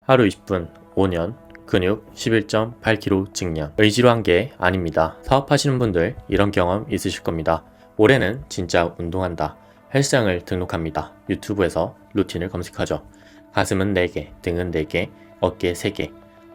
하루 20분, 5년, 근육 11.8kg 증량. 의지로 한 게 아닙니다. 사업하시는 분들 이런 경험 있으실 겁니다. 올해는 진짜 운동한다. 헬스장을 등록합니다. 유튜브에서 루틴을 검색하죠. 가슴은 4개, 등은 4개, 어깨 3개.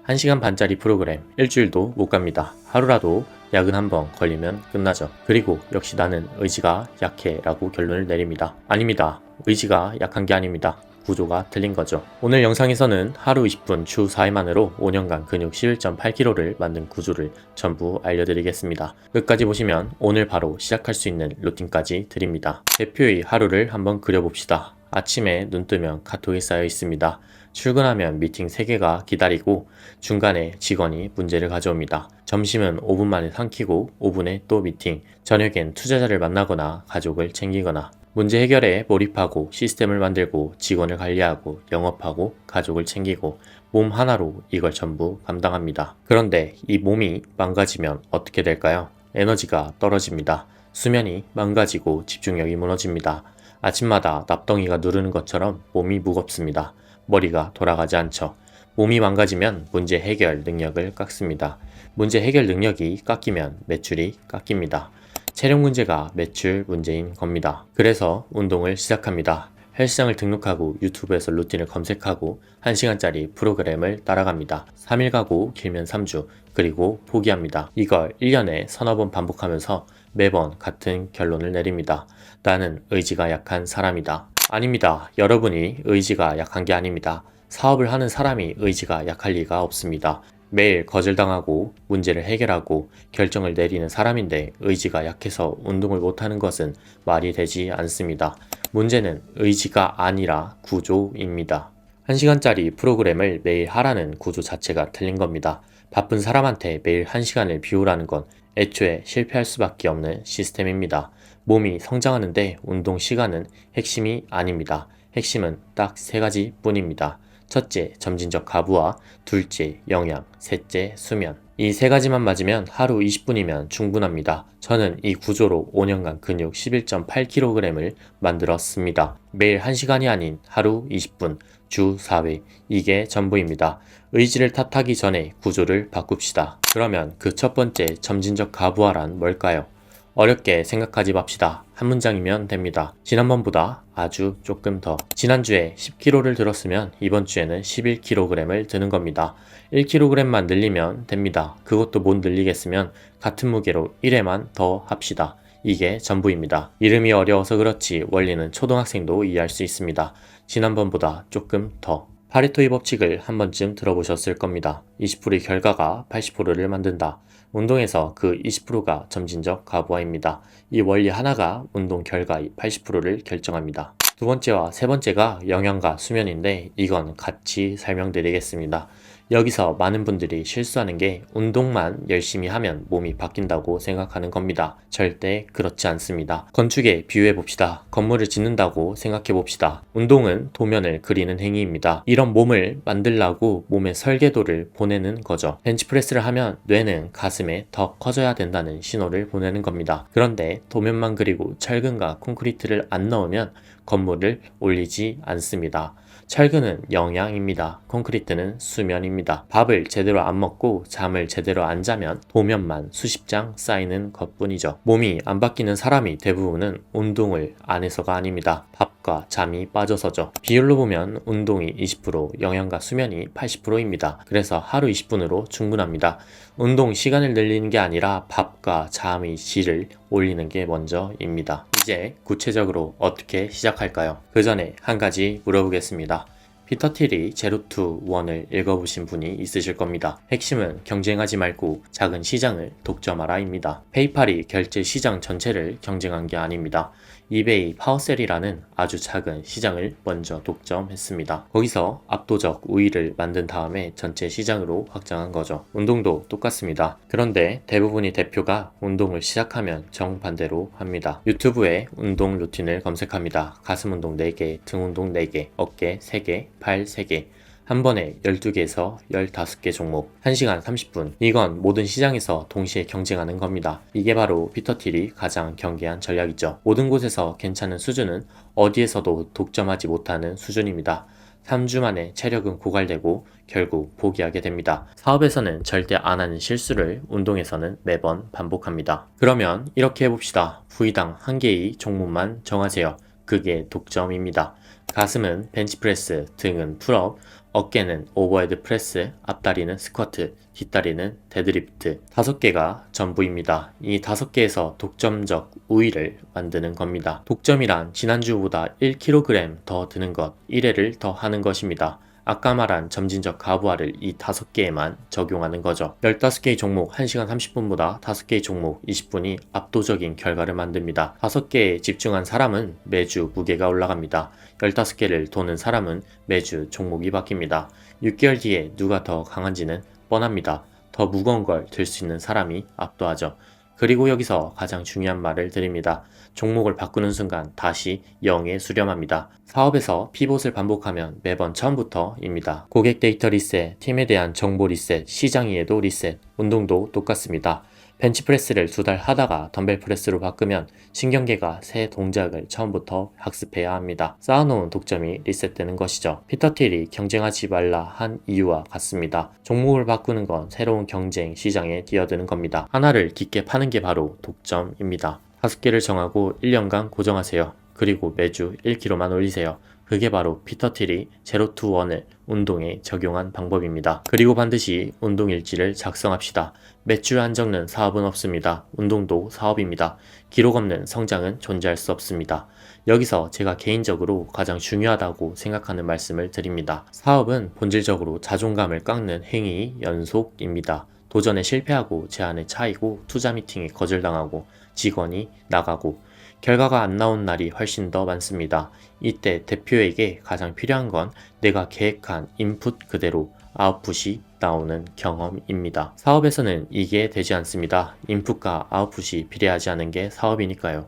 1시간 반짜리 프로그램 일주일도 못 갑니다. 하루라도 야근 한번 걸리면 끝나죠. 그리고 역시 나는 의지가 약해 라고 결론을 내립니다. 아닙니다. 의지가 약한 게 아닙니다. 구조가 틀린 거죠. 오늘 영상에서는 하루 20분 주 4회만으로 5년간 근육 11.8kg를 만든 구조를 전부 알려드리겠습니다. 끝까지 보시면 오늘 바로 시작할 수 있는 루틴까지 드립니다. 대표의 하루를 한번 그려봅시다. 아침에 눈 뜨면 카톡이 쌓여 있습니다. 출근하면 미팅 3개가 기다리고 중간에 직원이 문제를 가져옵니다. 점심은 5분 만에 삼키고 5분에 또 미팅, 저녁엔 투자자를 만나거나 가족을 챙기거나 문제 해결에 몰입하고 시스템을 만들고 직원을 관리하고 영업하고 가족을 챙기고 몸 하나로 이걸 전부 감당합니다. 그런데 이 몸이 망가지면 어떻게 될까요? 에너지가 떨어집니다. 수면이 망가지고 집중력이 무너집니다. 아침마다 납덩이가 누르는 것처럼 몸이 무겁습니다. 머리가 돌아가지 않죠. 몸이 망가지면 문제 해결 능력을 깎습니다. 문제 해결 능력이 깎이면 매출이 깎입니다. 체력 문제가 매출 문제인 겁니다. 그래서 운동을 시작합니다. 헬스장을 등록하고 유튜브에서 루틴을 검색하고 1시간짜리 프로그램을 따라갑니다. 3일 가고 길면 3주, 그리고 포기합니다. 이걸 1년에 서너 번 반복하면서 매번 같은 결론을 내립니다. 나는 의지가 약한 사람이다. 아닙니다. 여러분이 의지가 약한 게 아닙니다. 사업을 하는 사람이 의지가 약할 리가 없습니다. 매일 거절당하고 문제를 해결하고 결정을 내리는 사람인데 의지가 약해서 운동을 못하는 것은 말이 되지 않습니다. 문제는 의지가 아니라 구조입니다. 1시간짜리 프로그램을 매일 하라는 구조 자체가 틀린 겁니다. 바쁜 사람한테 매일 1시간을 비우라는 건 애초에 실패할 수밖에 없는 시스템입니다. 몸이 성장하는데 운동 시간은 핵심이 아닙니다. 핵심은 딱 3가지 뿐입니다. 첫째, 점진적 가부와 둘째, 영양, 셋째, 수면. 이 3가지만 맞으면 하루 20분이면 충분합니다. 저는 이 구조로 5년간 근육 11.8kg을 만들었습니다. 매일 1시간이 아닌 하루 20분, 주 4회. 이게 전부입니다. 의지를 탓하기 전에 구조를 바꿉시다. 그러면 그 첫 번째 점진적 가부화란 뭘까요? 어렵게 생각하지 맙시다. 한 문장이면 됩니다. 지난번보다 아주 조금 더. 지난주에 10kg를 들었으면 이번 주에는 11kg을 드는 겁니다. 1kg만 늘리면 됩니다. 그것도 못 늘리겠으면 같은 무게로 1회만 더 합시다. 이게 전부입니다. 이름이 어려워서 그렇지 원리는 초등학생도 이해할 수 있습니다. 지난번보다 조금 더. 파레토의 법칙을 한 번쯤 들어보셨을 겁니다. 20%의 결과가 80%를 만든다. 운동에서 그 20%가 점진적 가부화입니다. 이 원리 하나가 운동 결과의 80%를 결정합니다. 두 번째와 세 번째가 영양과 수면인데 이건 같이 설명드리겠습니다. 여기서 많은 분들이 실수하는 게 운동만 열심히 하면 몸이 바뀐다고 생각하는 겁니다. 절대 그렇지 않습니다. 건축에 비유해 봅시다. 건물을 짓는다고 생각해 봅시다. 운동은 도면을 그리는 행위입니다. 이런 몸을 만들라고 몸의 설계도를 보내는 거죠. 벤치프레스를 하면 뇌는 가슴에 더 커져야 된다는 신호를 보내는 겁니다. 그런데 도면만 그리고 철근과 콘크리트를 안 넣으면 건물을 올리지 않습니다. 철근은 영양입니다. 콘크리트는 수면입니다. 밥을 제대로 안 먹고 잠을 제대로 안 자면 도면만 수십 장 쌓이는 것뿐이죠. 몸이 안 바뀌는 사람이 대부분은 운동을 안 해서가 아닙니다. 밥과 잠이 빠져서죠. 비율로 보면 운동이 20%, 영양과 수면이 80%입니다. 그래서 하루 20분으로 충분합니다. 운동 시간을 늘리는 게 아니라 밥과 잠의 질을 올리는 게 먼저입니다. 이제 구체적으로 어떻게 시작할까요? 그 전에 한 가지 물어보겠습니다. 피터 틸이 제로 투 원을 읽어보신 분이 있으실 겁니다. 핵심은 경쟁하지 말고 작은 시장을 독점하라입니다. 페이팔이 결제 시장 전체를 경쟁한 게 아닙니다. 이베이 파워셀이라는 아주 작은 시장을 먼저 독점했습니다. 거기서 압도적 우위를 만든 다음에 전체 시장으로 확장한 거죠. 운동도 똑같습니다. 그런데 대부분의 대표가 운동을 시작하면 정반대로 합니다. 유튜브에 운동 루틴을 검색합니다. 가슴 운동 4개, 등 운동 4개, 어깨 3개, 팔 3개. 한 번에 12개에서 15개 종목, 1시간 30분. 이건 모든 시장에서 동시에 경쟁하는 겁니다. 이게 바로 피터 틸이 가장 경계한 전략이죠. 모든 곳에서 괜찮은 수준은 어디에서도 독점하지 못하는 수준입니다. 3주 만에 체력은 고갈되고 결국 포기하게 됩니다. 사업에서는 절대 안 하는 실수를 운동에서는 매번 반복합니다. 그러면 이렇게 해봅시다. 부위당 1개의 종목만 정하세요. 그게 독점입니다. 가슴은 벤치프레스, 등은 풀업, 어깨는 오버헤드 프레스, 앞다리는 스쿼트, 뒷다리는 데드리프트. 5개가 전부입니다. 이 5개에서 독점적 우위를 만드는 겁니다. 독점이란 지난주보다 1kg 더 드는 것, 1회를 더 하는 것입니다. 아까 말한 점진적 가부하를 이 5개에만 적용하는 거죠. 15개의 종목 1시간 30분보다 5개의 종목 20분이 압도적인 결과를 만듭니다. 5개에 집중한 사람은 매주 무게가 올라갑니다. 15개를 도는 사람은 매주 종목이 바뀝니다. 6개월 뒤에 누가 더 강한지는 뻔합니다. 더 무거운 걸 들 수 있는 사람이 압도하죠. 그리고 여기서 가장 중요한 말을 드립니다. 종목을 바꾸는 순간 다시 0에 수렴합니다. 사업에서 피봇을 반복하면 매번 처음부터입니다. 고객 데이터 리셋, 팀에 대한 정보 리셋, 시장 이해도 리셋, 운동도 똑같습니다. 벤치프레스를 2달 하다가 덤벨 프레스로 바꾸면 신경계가 새 동작을 처음부터 학습해야 합니다. 쌓아놓은 독점이 리셋되는 것이죠. 피터 틸이 경쟁하지 말라 한 이유와 같습니다. 종목을 바꾸는 건 새로운 경쟁 시장에 뛰어드는 겁니다. 하나를 깊게 파는 게 바로 독점입니다. 5개를 정하고 1년간 고정하세요. 그리고 매주 1kg만 올리세요. 그게 바로 피터 틸이 제로 투 원을 운동에 적용한 방법입니다. 그리고 반드시 운동 일지를 작성합시다. 매출 안 적는 사업은 없습니다. 운동도 사업입니다. 기록 없는 성장은 존재할 수 없습니다. 여기서 제가 개인적으로 가장 중요하다고 생각하는 말씀을 드립니다. 사업은 본질적으로 자존감을 깎는 행위 연속입니다. 도전에 실패하고 제안에 차이고 투자 미팅에 거절당하고 직원이 나가고 결과가 안 나온 날이 훨씬 더 많습니다. 이때 대표에게 가장 필요한 건 내가 계획한 인풋 그대로 아웃풋이 나오는 경험입니다. 사업에서는 이게 되지 않습니다. 인풋과 아웃풋이 비례하지 않은 게 사업이니까요.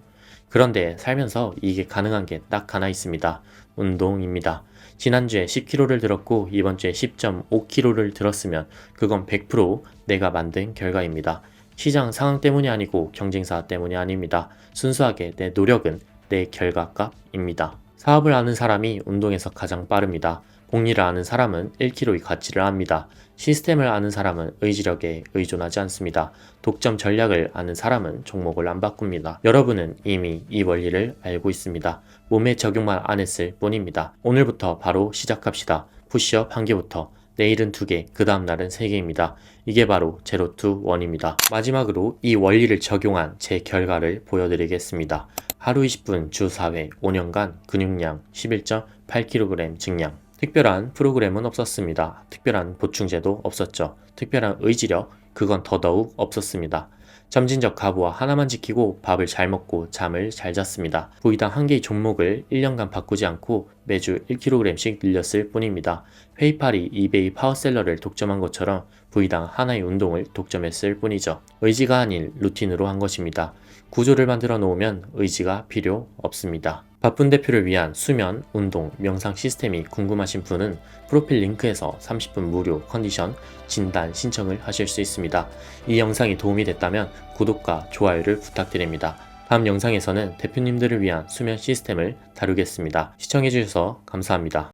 그런데 살면서 이게 가능한 게 딱 하나 있습니다. 운동입니다. 지난주에 10kg를 들었고 이번주에 10.5kg를 들었으면 그건 100% 내가 만든 결과입니다. 시장 상황 때문이 아니고 경쟁사 때문이 아닙니다. 순수하게 내 노력은 내 결과값입니다. 사업을 아는 사람이 운동에서 가장 빠릅니다. 복리를 아는 사람은 1kg의 가치를 압니다. 시스템을 아는 사람은 의지력에 의존하지 않습니다. 독점 전략을 아는 사람은 종목을 안 바꿉니다. 여러분은 이미 이 원리를 알고 있습니다. 몸에 적용만 안 했을 뿐입니다. 오늘부터 바로 시작합시다. 푸시업 1개부터. 내일은 2개, 그 다음날은 3개입니다. 이게 바로 제로 투 원입니다. 마지막으로 이 원리를 적용한 제 결과를 보여드리겠습니다. 하루 20분 주 4회 5년간 근육량 11.8kg 증량. 특별한 프로그램은 없었습니다. 특별한 보충제도 없었죠. 특별한 의지력, 그건 더더욱 없었습니다. 점진적 가부와 하나만 지키고 밥을 잘 먹고 잠을 잘 잤습니다. 부위당 1개의 종목을 1년간 바꾸지 않고 매주 1kg씩 늘렸을 뿐입니다. 페이팔이 이베이 파워셀러를 독점한 것처럼 부위당 하나의 운동을 독점했을 뿐이죠. 의지가 아닌 루틴으로 한 것입니다. 구조를 만들어 놓으면 의지가 필요 없습니다. 바쁜 대표를 위한 수면, 운동, 명상 시스템이 궁금하신 분은 프로필 링크에서 30분 무료 컨디션 진단 신청을 하실 수 있습니다. 이 영상이 도움이 됐다면 구독과 좋아요를 부탁드립니다. 다음 영상에서는 대표님들을 위한 수면 시스템을 다루겠습니다. 시청해주셔서 감사합니다.